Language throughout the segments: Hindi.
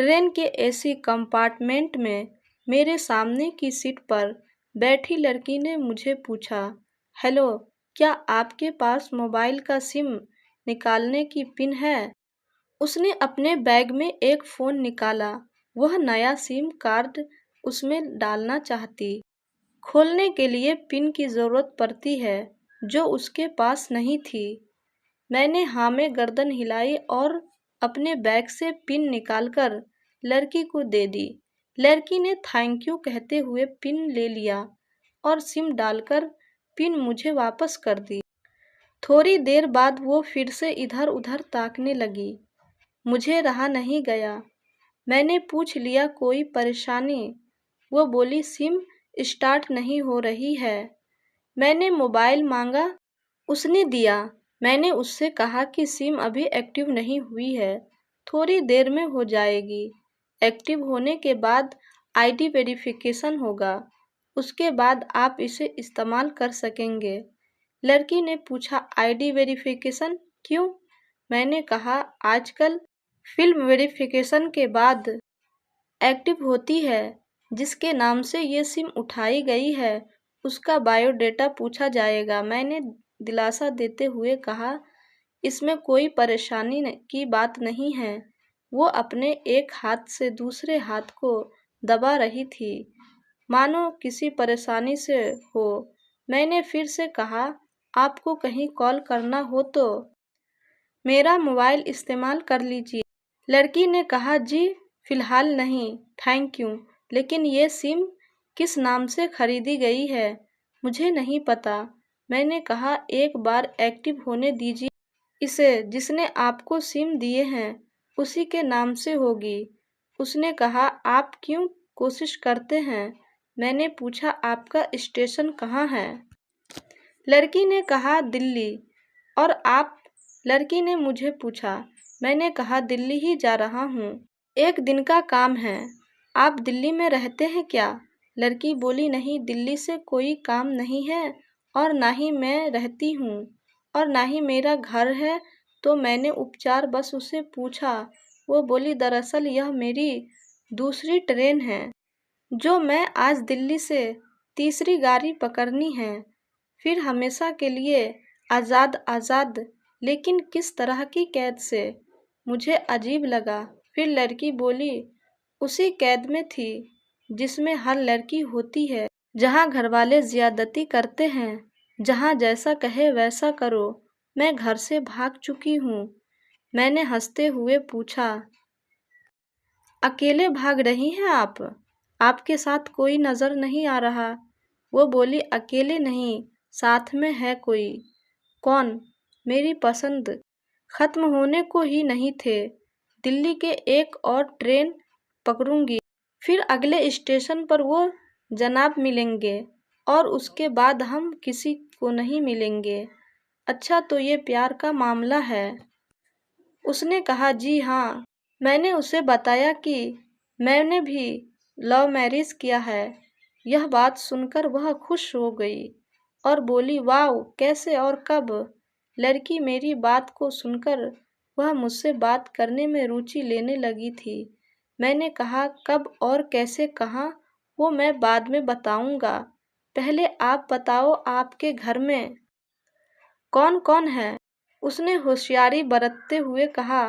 ट्रेन के एसी कंपार्टमेंट में मेरे सामने की सीट पर बैठी लड़की ने मुझे पूछा, हेलो, क्या आपके पास मोबाइल का सिम निकालने की पिन है? उसने अपने बैग में एक फ़ोन निकाला। वह नया सिम कार्ड उसमें डालना चाहती। खोलने के लिए पिन की ज़रूरत पड़ती है, जो उसके पास नहीं थी। मैंने हाँ में गर्दन हिलाई और अपने बैग से पिन निकालकर लड़की को दे दी। लड़की ने थैंक यू कहते हुए पिन ले लिया और सिम डालकर पिन मुझे वापस कर दी। थोड़ी देर बाद वो फिर से इधर उधर ताकने लगी। मुझे रहा नहीं गया। मैंने पूछ लिया, कोई परेशानी? वो बोली, सिम स्टार्ट नहीं हो रही है। मैंने मोबाइल मांगा, उसने दिया। मैंने उससे कहा कि सिम अभी एक्टिव नहीं हुई है, थोड़ी देर में हो जाएगी। एक्टिव होने के बाद आईडी वेरिफिकेशन होगा, उसके बाद आप इसे इस्तेमाल कर सकेंगे। लड़की ने पूछा, आईडी वेरिफिकेशन क्यों? मैंने कहा, आजकल फिल्म वेरिफिकेशन के बाद एक्टिव होती है। जिसके नाम से ये सिम उठाई गई है, उसका बायोडेटा पूछा जाएगा। मैंने दिलासा देते हुए कहा, इसमें कोई परेशानी की बात नहीं है। वो अपने एक हाथ से दूसरे हाथ को दबा रही थी, मानो किसी परेशानी से हो। मैंने फिर से कहा, आपको कहीं कॉल करना हो तो मेरा मोबाइल इस्तेमाल कर लीजिए। लड़की ने कहा, जी फ़िलहाल नहीं, थैंक यू, लेकिन ये सिम किस नाम से खरीदी गई है मुझे नहीं पता। मैंने कहा, एक बार एक्टिव होने दीजिए इसे, जिसने आपको सिम दिए हैं उसी के नाम से होगी। उसने कहा, आप क्यों कोशिश करते हैं? मैंने पूछा, आपका स्टेशन कहाँ है? लड़की ने कहा, दिल्ली। और आप? लड़की ने मुझे पूछा। मैंने कहा, दिल्ली ही जा रहा हूँ, एक दिन का काम है। आप दिल्ली में रहते हैं क्या? लड़की बोली, नहीं, दिल्ली से कोई काम नहीं है और ना ही मैं रहती हूँ और ना ही मेरा घर है। तो मैंने उपचार बस उसे पूछा। वो बोली, दरअसल यह मेरी दूसरी ट्रेन है, जो मैं आज दिल्ली से तीसरी गाड़ी पकड़नी है, फिर हमेशा के लिए आज़ाद आज़ाद। लेकिन किस तरह की कैद से? मुझे अजीब लगा। फिर लड़की बोली, उसी कैद में थी जिसमें हर लड़की होती है, जहाँ घरवाले ज़्यादती करते हैं, जहाँ जैसा कहे वैसा करो। मैं घर से भाग चुकी हूँ। मैंने हंसते हुए पूछा, अकेले भाग रही हैं आप? आपके साथ कोई नज़र नहीं आ रहा। वो बोली, अकेले नहीं, साथ में है कोई। कौन? मेरी पसंद। ख़त्म होने को ही नहीं थे। दिल्ली के एक और ट्रेन पकड़ूंगी, फिर अगले स्टेशन पर वो जनाब मिलेंगे और उसके बाद हम किसी को नहीं मिलेंगे। अच्छा, तो ये प्यार का मामला है? उसने कहा, जी हाँ। मैंने उसे बताया कि मैंने भी लव मैरिज किया है। यह बात सुनकर वह खुश हो गई और बोली, वाह, कैसे और कब? लड़की मेरी बात को सुनकर वह मुझसे बात करने में रुचि लेने लगी थी। मैंने कहा, कब और कैसे, कहाँ, वो मैं बाद में बताऊंगा। पहले आप बताओ, आपके घर में कौन कौन है? उसने होशियारी बरतते हुए कहा,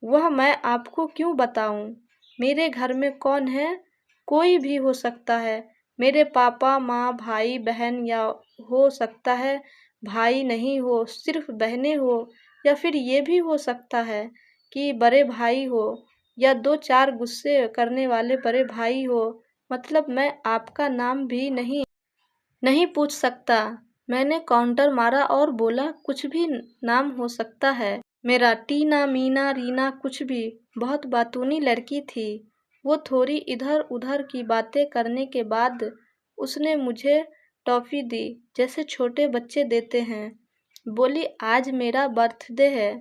वह मैं आपको क्यों बताऊं? मेरे घर में कौन है? कोई भी हो सकता है। मेरे पापा, माँ, भाई, बहन, या हो सकता है भाई नहीं हो, सिर्फ बहनें हो, या फिर ये भी हो सकता है कि बड़े भाई हो या दो चार गुस्से करने वाले बड़े भाई हो। मतलब मैं आपका नाम भी नहीं पूछ सकता। मैंने काउंटर मारा और बोला, कुछ भी नाम हो सकता है मेरा, टीना, मीना, रीना, कुछ भी। बहुत बातूनी लड़की थी वो। थोड़ी इधर उधर की बातें करने के बाद उसने मुझे टॉफ़ी दी, जैसे छोटे बच्चे देते हैं। बोली, आज मेरा बर्थडे है।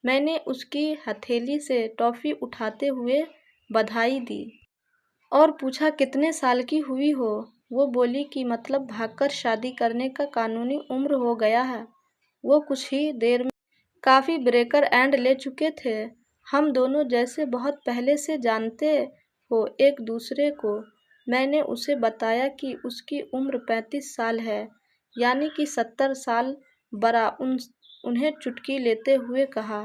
मैंने उसकी हथेली से टॉफ़ी उठाते हुए बधाई दी और पूछा, कितने साल की हुई हो? वो बोली कि मतलब भागकर शादी करने का कानूनी उम्र हो गया है। वो कुछ ही देर में काफ़ी ब्रेकर एंड ले चुके थे। हम दोनों जैसे बहुत पहले से जानते हो एक दूसरे को। मैंने उसे बताया कि उसकी उम्र 35 साल है, यानी कि 70 साल बड़ा। उन्हें चुटकी लेते हुए कहा,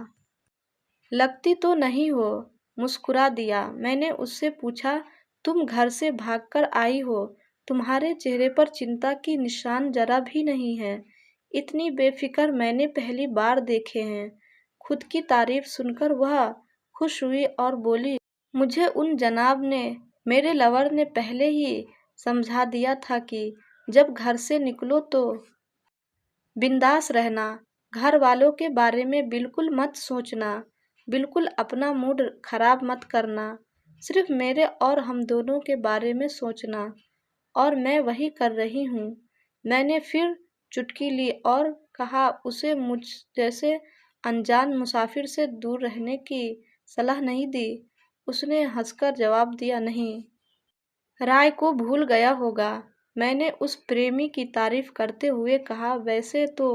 लगती तो नहीं हो। मुस्कुरा दिया। मैंने उससे पूछा, तुम घर से भागकर आई हो, तुम्हारे चेहरे पर चिंता की निशान जरा भी नहीं है। इतनी बेफिक्र मैंने पहली बार देखे हैं। खुद की तारीफ सुनकर वह खुश हुई और बोली, मुझे उन जनाब ने, मेरे लवर ने पहले ही समझा दिया था कि जब घर से निकलो तो बिंदास रहना, घर वालों के बारे में बिल्कुल मत सोचना, बिल्कुल अपना मूड खराब मत करना, सिर्फ मेरे और हम दोनों के बारे में सोचना। और मैं वही कर रही हूँ। मैंने फिर चुटकी ली और कहा, उसे मुझ जैसे अनजान मुसाफिर से दूर रहने की सलाह नहीं दी। उसने हंसकर जवाब दिया, नहीं, राय को भूल गया होगा। मैंने उस प्रेमी की तारीफ करते हुए कहा, वैसे तो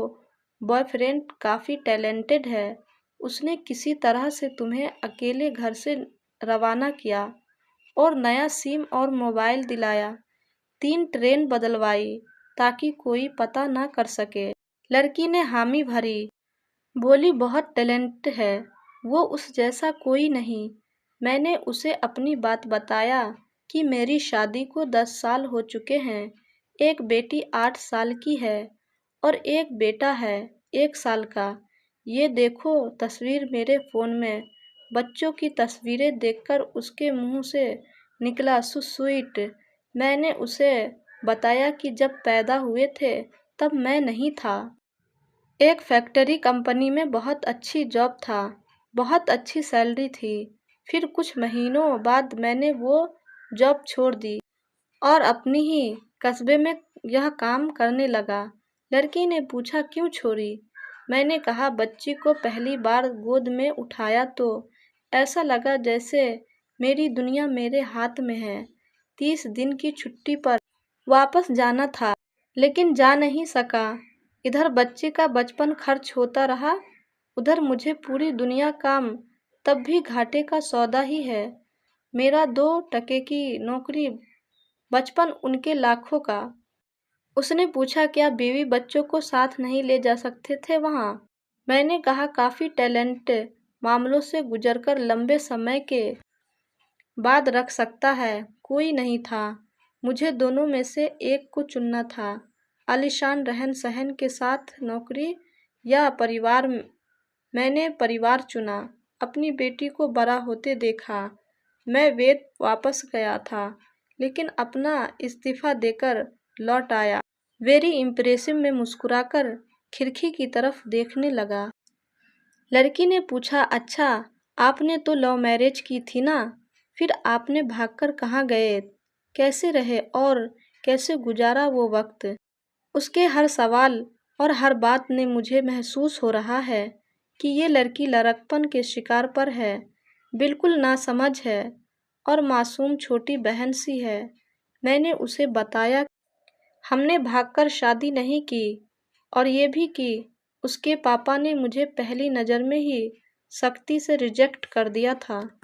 बॉयफ्रेंड काफ़ी टैलेंटेड है। उसने किसी तरह से तुम्हें अकेले घर से रवाना किया और नया सिम और मोबाइल दिलाया, 3 ट्रेन बदलवाई ताकि कोई पता ना कर सके। लड़की ने हामी भरी, बोली, बहुत टैलेंट है वो, उस जैसा कोई नहीं। मैंने उसे अपनी बात बताया कि मेरी शादी को 10 साल हो चुके हैं, एक बेटी 8 साल की है और एक बेटा है 1 साल का। ये देखो तस्वीर मेरे फ़ोन में। बच्चों की तस्वीरें देखकर उसके मुंह से निकला, सो स्वीट। मैंने उसे बताया कि जब पैदा हुए थे तब मैं नहीं था। एक फैक्ट्री कंपनी में बहुत अच्छी जॉब था, बहुत अच्छी सैलरी थी। फिर कुछ महीनों बाद मैंने वो जॉब छोड़ दी और अपनी ही कस्बे में यह काम करने लगा। लड़की ने पूछा, क्यों छोड़ी? मैंने कहा, बच्ची को पहली बार गोद में उठाया तो ऐसा लगा जैसे मेरी दुनिया मेरे हाथ में है। 30 दिन की छुट्टी पर वापस जाना था, लेकिन जा नहीं सका। इधर बच्चे का बचपन खर्च होता रहा, उधर मुझे पूरी दुनिया काम, तब भी घाटे का सौदा ही है। मेरा 2 टके की नौकरी, बचपन उनके लाखों का। उसने पूछा, क्या बीवी बच्चों को साथ नहीं ले जा सकते थे वहाँ? मैंने कहा, काफ़ी टैलेंट मामलों से गुजरकर लंबे समय के बाद रख सकता है। कोई नहीं था, मुझे दोनों में से एक को चुनना था, आलीशान रहन सहन के साथ नौकरी या परिवार। मैंने परिवार चुना। अपनी बेटी को बड़ा होते देखा। मैं वेद वापस गया था, लेकिन अपना इस्तीफा देकर लौट आया। वेरी इम्प्रेसिव में मुस्कुराकर खिड़की की तरफ देखने लगा। लड़की ने पूछा, अच्छा, आपने तो लव मैरिज की थी ना? फिर आपने भागकर कहाँ गए? कैसे रहे और कैसे गुजारा वो वक्त? उसके हर सवाल और हर बात ने मुझे महसूस हो रहा है कि ये लड़की लड़कपन के शिकार पर है, बिल्कुल नासमझ है और मासूम छोटी बहन सी है। मैंने उसे बताया, हमने भागकर शादी नहीं की और ये भी कि उसके पापा ने मुझे पहली नज़र में ही सख्ती से रिजेक्ट कर दिया था।